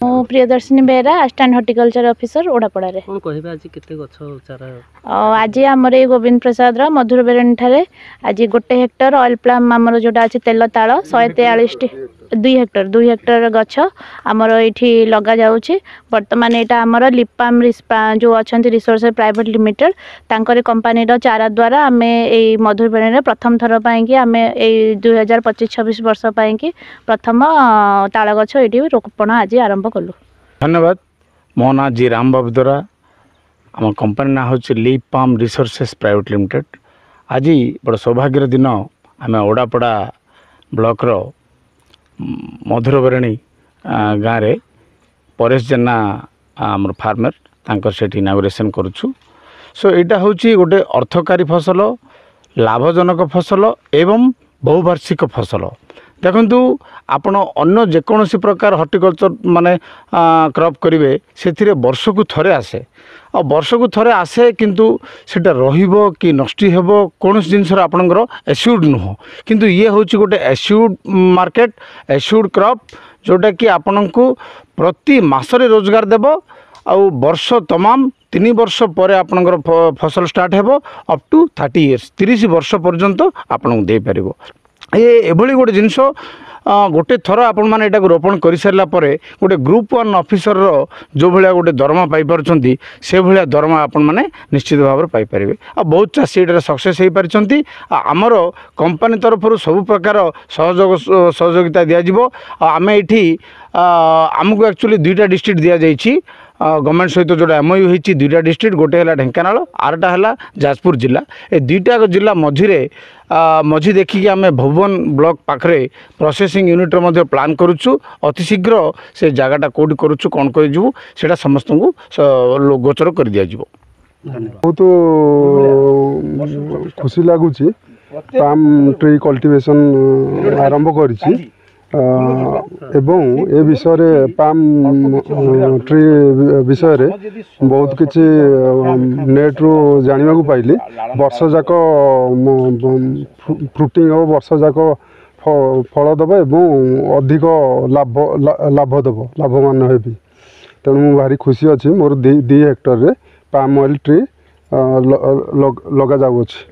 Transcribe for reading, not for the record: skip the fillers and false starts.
Priyadarshini Behera assistant horticulture officer Odapada रे कोन कहबे आज केते गछ चारा आज आमर ये गोविंद प्रसाद रा मधुर बेरणी ठारे आज 1 हेक्टर ऑयल प्लाम आमर जोटा अछि तेल ताळ 143 2 हेक्टर गछ आमर एठी लगा जाउछि। वर्तमान एटा आमर लिपाम जो अछंती रिसोर्स प्राइवेट लिमिटेड तांकर कंपनी रो चारा द्वारा आमे ए मधुर बेरणी प्रथम थर पई कि आमे ए 2025-26 वर्ष पई कि प्रथम ताळ गछ एठी रोपण आज आरंभ कलु। धन्यवाद। मो ना जी राम बाबुदरा आम कंपनी ना हूँ लिपाम रिसोर्सेस प्राइवेट लिमिटेड। आज बड़ सौभाग्यर दिन आम ओडापड़ा ब्लॉक रो मधुर बेरणी गाँव रे परेश जेना आम फार्मर तांकर सेठी इनागुरेशन करुछु। सो यहाँ हूँ गोटे अर्थकारी फसल लाभजनक फसल एवं बहुवार्षिक फसल। देखु आपण अन्य जेकोसी प्रकार हॉर्टिकल्चर माने क्रॉप करेंगे से वर्ष को थरे आसे आ वर्ष को थरे आसे किंतु सेटा रहिबो कि नष्टि हेबो कौन जिनस आपणकर एस्यूर्ड नुह किंतु ये हूँ गोटे एस्यूर्ड मार्केट एस्यूर्ड क्रॉप जोटा कि आपण को प्रति मासरे रोजगार देव आ वर्ष तमाम 3 वर्ष पर आपणकर फसल स्टार्ट हेबो अप टू 30 इयर्स 30 वर्ष पर्यंत आपन दे पारिबो। ये एभली गोटे जिनस गोटे थर आपण मैंने यहाँ रोपण कर सारा गोटे ग्रुप 1 ऑफिसर जो भाया गोटे दरमा पाई से भाया दरमा आपण मैंने निश्चित भाव में पाइपर आ बहुत चाषी ये सक्सेस हो पार्टी। आमर कंपनी तरफ सब प्रकार सहयोगिता दिज्व आम ये आमको एक्चुअली 2टा डिस्ट्रिक्ट दि जाइए गवर्नमेंट सहित जो एमओयू होती 2टा डिस्ट्रिक्ट गोटे है ढेंकानाल आरटा है जाजपुर जिला ए 2टा जिला मझी देखिकी आम भुवन ब्लॉक पाखरे प्रोसेसिंग यूनिट रो प्लान करुचु अति शीघ्र से जगटा कौटी करुचु कौन कर समस्त को गोचर कर दि जाव। बहुत खुशी लगुच पाम ट्री कल्टिवेशन आरंभ करी एवं ए विषय पाम ट्री विषय रे बहुत किसी नेट रू जाना पाइली वर्ष जाक फ्रुटिंग हो वर्ष जाक फल दब एवं अधिक लाभ दब लाभवान हेबी तेणु मु भारी खुशी अच्छी मोर 2 हेक्टर रे पाम ऑयल ट्री लगा जाउछि।